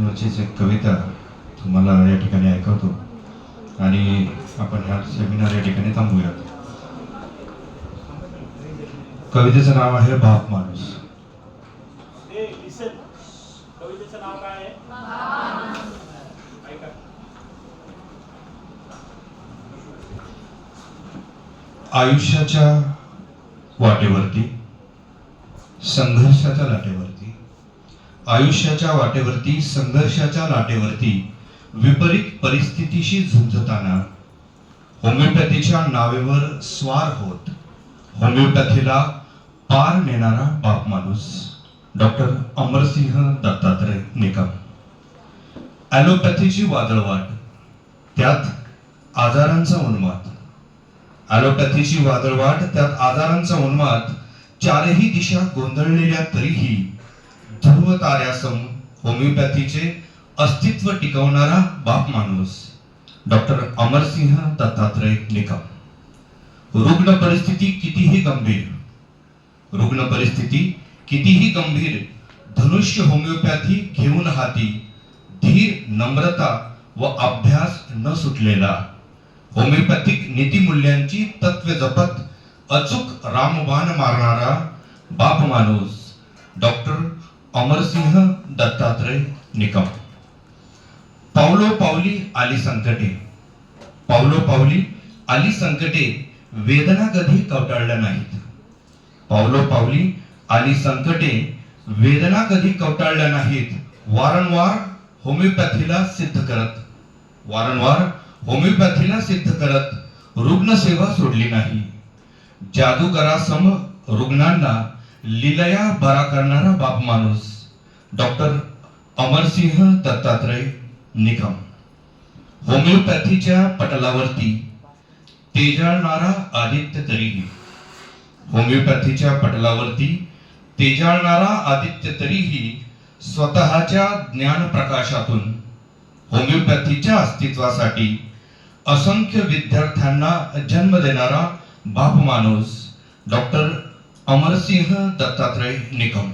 वरचीच एक कविता तुम्हाला या ठिकाणी ऐकवतो आणि आपण ह्या सेमिनार या ठिकाणी थांबूयात. कवितेचं नाव आहे बाप माणूस. कवितेचं नाव काय आहे? आयुष्याच्या वाटेवरती, संघर्षाच्या लाटेवरती, आयुष्याच्या वाटेवरती संघर्षाच्या लाटेवरती विपरीत परिस्थितीशी झुंजताना होमिओपॅथीच्या नावेवर स्वार होत होमिओपॅथीला पार नेणारा बाप माणूस डॉक्टर अमरसिंह दत्तात्रय निकम. ॲलोपॅथीची वादळवाट, त्यात आजारांचा उन्माद. ॲलोपॅथीची वादळवाट, त्यात आजारांचा उन्माद. चारही दिशा गोंधळलेल्या तरीही ध्रुव ताऱ्यासम होमिओपॅथीचे अस्तित्व टिकवणारा बाप माणूस डॉक्टर अमरसिंह दत्तात्रय निकम. रुग्ण परिस्थिती कितीही गंभीर, रुग्ण परिस्थिती कितीही गंभीर, धनुष्य होमिओपॅथी घेऊन हाती, धीर, नम्रता व अभ्यास न सुटलेला, होमिओपॅथिक नीतिमूल्यांची तत्वे जपत अचूक रामबाण मारणारा बाप माणूस डॉक्टर अमरसिंह दत्तात्रय निकम. पावलो पावली आली संकटे, पावलो पावली आली संकटे, वेदना कधी कवटाळल्या नाहीत. पावलो पावली आली संकटे, वेदना कधी कवटाळल्या नाहीत. वारंवार होमिओपॅथीला सिद्ध करत, वारंवार होमिओपॅथीला सिद्ध करत रुग्णसेवा सोडली नाही. जादूकरासम रुग्णांना लीलया बरा करणारा बाप माणूस डॉक्टर अमरसिंह दत्तात्रय निकम. होमिओपॅथीच्या पटलावरती तेजाळणारा आदित्य तरीही, होमिओपॅथीच्या पटलावरती तेजाळणारा आदित्य तरीही स्वतःच्या ज्ञान प्रकाशातून होमिओपॅथीच्या अस्तित्वासाठी असंख्य विद्यार्थ्यांना जन्म देणारा बाप माणूस डॉक्टर अमरसिंह दत्तात्रय निकम.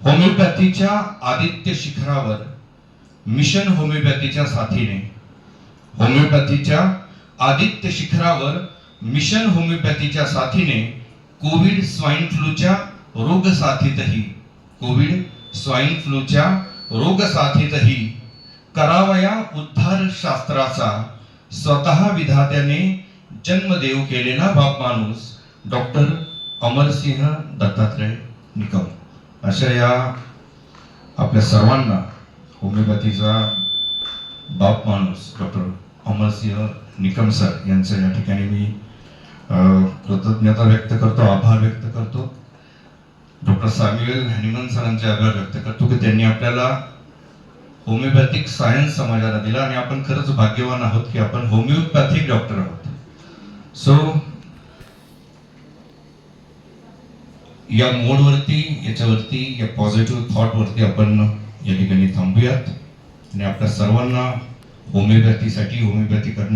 होमिओपॅथीच्या आदित्य शिखरावर मिशन होमिओपॅथीच्या साथीने, होमिओपॅथीच्या आदित्य शिखरावर मिशन होमिओपॅथीच्या साथीने कोविड स्वाईन फ्लूच्या रोगसाथीतही, कोविड स्वाईन फ्लूच्या रोगसाथीतही करावया उद्धार शास्त्राचा स्वतः विधात्याने जन्मदेव केलेला बाप माणूस डॉक्टर अमरसिंह दत्तात्रय निकम. अशा या आपल्या सर्वांना होमिओपॅथीचा बाप माणूस डॉक्टर अमरसिंह निकम सर यांचं या ठिकाणी मी कृतज्ञता व्यक्त करतो, आभार व्यक्त करतो. डॉक्टर सॅम्युएल हॅनिमन सरांचे आभार व्यक्त करतो की त्यांनी आपल्याला होमिओपॅथिक सायन्स समाजाला दिला आणि आपण खरंच भाग्यवान आहोत की आपण होमिओपॅथिक डॉक्टर आहोत. सो या मोडवरती, याच्यावरती, या पॉझिटिव्ह थॉटवरती आपण या ठिकाणी थांबूयात आणि आपल्या सर्वांना होमिओपॅथीसाठी, होमिओपॅथी करण्यासाठी